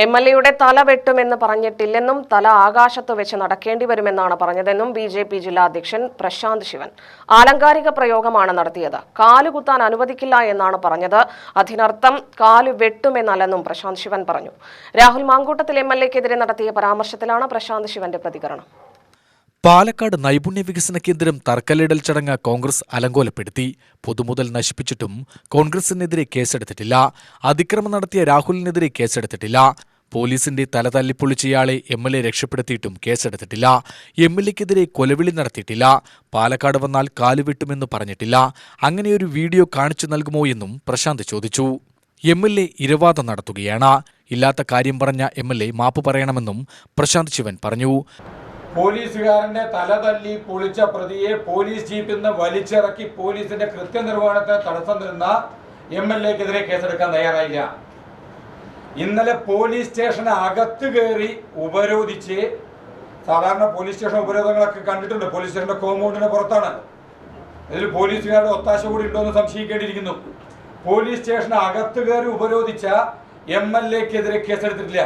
എംഎൽഎയുടെ തല വെട്ടുമെന്ന് പറഞ്ഞിട്ടില്ലെന്നും തല ആകാശത്ത് വെച്ച് നടക്കേണ്ടി വരുമെന്നാണ് പറഞ്ഞതെന്നും ബിജെപി ജില്ലാ അധ്യക്ഷൻ പ്രശാന്ത് ശിവൻ ആലങ്കാരിക പ്രയോഗമാണ് നടത്തിയത്. കാലുകുത്താൻ അനുവദിക്കില്ല എന്നാണ് പറഞ്ഞത്. അതിനർത്ഥം കാലു വെട്ടുമെന്നല്ലെന്നും പ്രശാന്ത് ശിവൻ പറഞ്ഞു. രാഹുൽ മാങ്കൂട്ടത്തിൽ എംഎൽഎക്കെതിരെ നടത്തിയ പരാമർശത്തിലാണ് പ്രശാന്ത് ശിവന്റെ പ്രതികരണം. പാലക്കാട് നൈപുണ്യ വികസന കേന്ദ്രം തറക്കല്ലിടൽ ചടങ്ങ് കോൺഗ്രസ് അലങ്കോലപ്പെടുത്തി. പൊതുമുതൽ നശിപ്പിച്ചിട്ടും കോൺഗ്രസിനെതിരെ കേസെടുത്തിട്ടില്ല. അതിക്രമം നടത്തിയ രാഹുലിനെതിരെ കേസെടുത്തിട്ടില്ല. പോലീസിന്റെ തല തല്ലിപ്പൊളിച്ചയാളെ എംഎൽഎ രക്ഷപ്പെടുത്തിയിട്ടും കേസെടുത്തിട്ടില്ല. എംഎൽഎക്കെതിരെ കൊലവിളി നടത്തിയിട്ടില്ല. പാലക്കാട് വന്നാൽ കാലുവെട്ടുമെന്ന് പറഞ്ഞിട്ടില്ല. അങ്ങനെയൊരു വീഡിയോ കാണിച്ചു നൽകുമോ എന്നും പ്രശാന്ത് ചോദിച്ചു. എംഎൽഎ ഇരവാദം നടത്തുകയാണ്. ഇല്ലാത്ത കാര്യം പറഞ്ഞ എംഎൽഎ മാപ്പ് പറയണമെന്നും പ്രശാന്ത് ശിവൻ പറഞ്ഞു. പോലീസുകാരന്റെ തല തല്ലി പൊളിച്ച പ്രതിയെ പോലീസ് ജീപ്പിൽ നിന്ന് വലിച്ചിറക്കി പോലീസിന്റെ കൃത്യനിർവഹണത്തെ തടസ്സം നിന്ന എംഎൽഎക്കെതിരെ കേസെടുക്കാൻ തയ്യാറായില്ല. ഇന്നലെ പോലീസ് സ്റ്റേഷന് അകത്ത് കയറി ഉപരോധിച്ച്, സാധാരണ പോലീസ് സ്റ്റേഷൻ ഉപരോധങ്ങളൊക്കെ കണ്ടിട്ടുണ്ട്, പോലീസ് സ്റ്റേഷന്റെ കോമ്പൗണ്ടിന് പുറത്താണ്. ഇതിൽ പോലീസുകാരുടെ ഒത്താശ കൂടി ഉണ്ടോയെന്ന് സംശയിക്കേണ്ടിയിരിക്കുന്നു. പോലീസ് സ്റ്റേഷന് അകത്ത് കയറി ഉപരോധിച്ച എംഎൽഎക്കെതിരെ കേസെടുത്തിട്ടില്ല.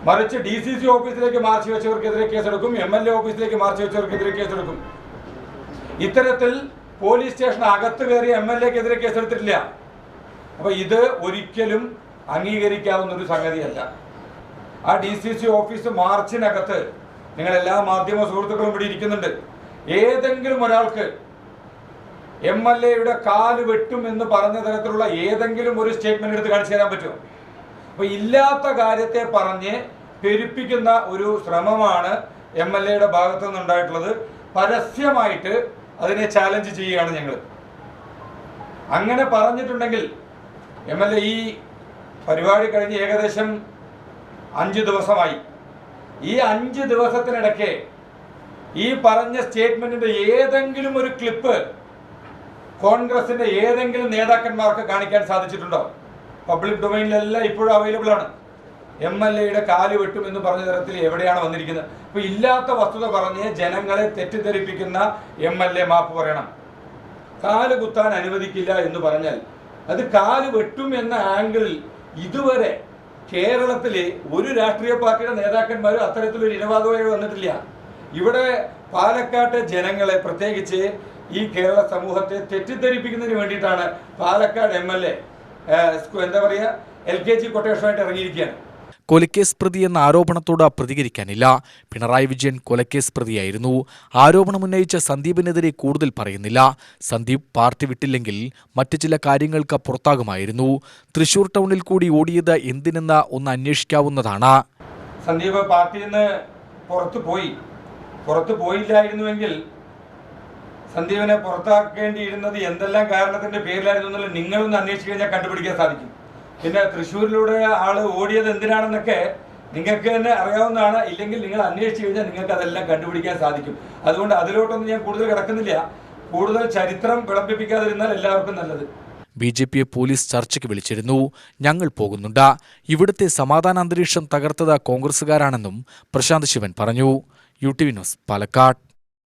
മറിച്ച് DCC ഓഫീസിലേക്ക് മാർച്ച് വെച്ചവർക്കെതിരെ കേസെടുക്കും, MLA ഓഫീസിലേക്ക് മാർച്ച് വെച്ചവർക്കെതിരെ കേസെടുക്കും. ഇത്തരത്തിൽ പോലീസ് സ്റ്റേഷൻ അകത്ത് കയറി MLAക്കെതിരെ കേസെടുത്തിട്ടില്ല. അപ്പൊ ഇത് ഒരിക്കലും അംഗീകരിക്കാവുന്ന ഒരു സംഗതിയല്ല. ആ DCC ഓഫീസ് മാർച്ചിനകത്ത് നിങ്ങൾ എല്ലാ മാധ്യമ സുഹൃത്തുക്കളും ഇവിടെ ഇരിക്കുന്നുണ്ട്. ഏതെങ്കിലും ഒരാൾക്ക് MLAയുടെ കാല് വെട്ടും എന്ന് പറഞ്ഞ തരത്തിലുള്ള ഏതെങ്കിലും ഒരു സ്റ്റേറ്റ്മെന്റ് എടുത്ത് കാണിച്ചു തരാൻ പറ്റുമോ? അപ്പൊ ഇല്ലാത്ത കാര്യത്തെ പറഞ്ഞ് പെരുപ്പിക്കുന്ന ഒരു ശ്രമമാണ് MLAയുടെ ഭാഗത്തു നിന്നുണ്ടായിട്ടുള്ളത്. പരസ്യമായിട്ട് അതിനെ ചാലഞ്ച് ചെയ്യുകയാണ് ഞങ്ങൾ. അങ്ങനെ പറഞ്ഞിട്ടുണ്ടെങ്കിൽ MLA ഈ പരിപാടി കഴിഞ്ഞ് ഏകദേശം 5 ദിവസമായി. ഈ 5 ദിവസത്തിനിടയ്ക്ക് ഈ പറഞ്ഞ സ്റ്റേറ്റ്മെന്റിന്റെ ഏതെങ്കിലും ഒരു ക്ലിപ്പ് കോൺഗ്രസിന്റെ ഏതെങ്കിലും നേതാക്കന്മാർക്ക് കാണിക്കാൻ സാധിച്ചിട്ടുണ്ടോ? പബ്ലിക് ഡൊമൈനിലെല്ലാം ഇപ്പോഴും അവൈലബിൾ ആണ്. MLAയുടെ കാല് വെട്ടും എന്ന് പറഞ്ഞ തരത്തിൽ എവിടെയാണ് വന്നിരിക്കുന്നത്? ഇപ്പൊ ഇല്ലാത്ത വസ്തുത പറഞ്ഞ് ജനങ്ങളെ തെറ്റിദ്ധരിപ്പിക്കുന്ന MLA മാപ്പ് പറയണം. കാല് കുത്താൻ അനുവദിക്കില്ല എന്ന് പറഞ്ഞാൽ അത് കാല് വെട്ടും എന്ന ആംഗിളിൽ ഇതുവരെ കേരളത്തിലെ ഒരു രാഷ്ട്രീയ പാർട്ടിയുടെ നേതാക്കന്മാരും അത്തരത്തിലൊരു ഇരവാദമായി വന്നിട്ടില്ല. ഇവിടെ പാലക്കാട്ടെ ജനങ്ങളെ, പ്രത്യേകിച്ച് ഈ കേരള സമൂഹത്തെ തെറ്റിദ്ധരിപ്പിക്കുന്നതിന് വേണ്ടിയിട്ടാണ് പാലക്കാട് MLA എന്താ പറയുക, LKG കൊട്ടേഷനായിട്ട് ഇറങ്ങിയിരിക്കുകയാണ്. കൊലക്കേസ് പ്രതി എന്ന ആരോപണത്തോട് പ്രതികരിക്കാനില്ല. പിണറായി വിജയൻ കൊലക്കേസ് പ്രതിയായിരുന്നു. ആരോപണമുന്നയിച്ച സന്ദീപിനെതിരെ കൂടുതൽ പറയുന്നില്ല. സന്ദീപ് പാർട്ടി വിട്ടില്ലെങ്കിൽ മറ്റു ചില കാര്യങ്ങൾക്ക് പുറത്താകുമായിരുന്നു. തൃശൂർ ടൗണിൽ കൂടി ഓടിയത് എന്തിനെന്ന് ഒന്ന് അന്വേഷിക്കാവുന്നതാണ്. സന്ദീപ് പാർട്ടിയിൽ നിന്ന് പുറത്തു പോയില്ലായിരുന്നുവെങ്കിൽ സന്ദീപിനെ പുറത്താക്കേണ്ടിയിരുന്നത് എന്തെല്ലാം കാരണത്തിന്റെ പേരിലായിരുന്നു എന്നുള്ളത് നിങ്ങളൊന്ന് അന്വേഷിച്ച് കഴിഞ്ഞാൽ കണ്ടുപിടിക്കാൻ സാധിക്കും. പിന്നെ തൃശ്ശൂരിലൂടെ ആള് ഓടിയത് എന്തിനാണെന്നൊക്കെ നിങ്ങൾക്ക് തന്നെ അറിയാവുന്നതാണ്. ഇല്ലെങ്കിൽ നിങ്ങൾ അന്വേഷിച്ച് കഴിഞ്ഞാൽ നിങ്ങൾക്ക് അതെല്ലാം കണ്ടുപിടിക്കാൻ സാധിക്കും. അതുകൊണ്ട് അതിലോട്ടൊന്നും ഞാൻ കൂടുതൽ കിടക്കുന്നില്ല. കൂടുതൽ ചരിത്രം വിളമ്പിപ്പിക്കാതിരുന്നാൽ എല്ലാവർക്കും നല്ലത്. BJPയെ പോലീസ് ചർച്ചയ്ക്ക് വിളിച്ചിരുന്നു. ഞങ്ങൾ പോകുന്നുണ്ട്. ഇവിടുത്തെ സമാധാന അന്തരീക്ഷം തകർത്തത് കോൺഗ്രസുകാരാണെന്നും പ്രശാന്ത് ശിവൻ പറഞ്ഞു. UTV news, Palakkad.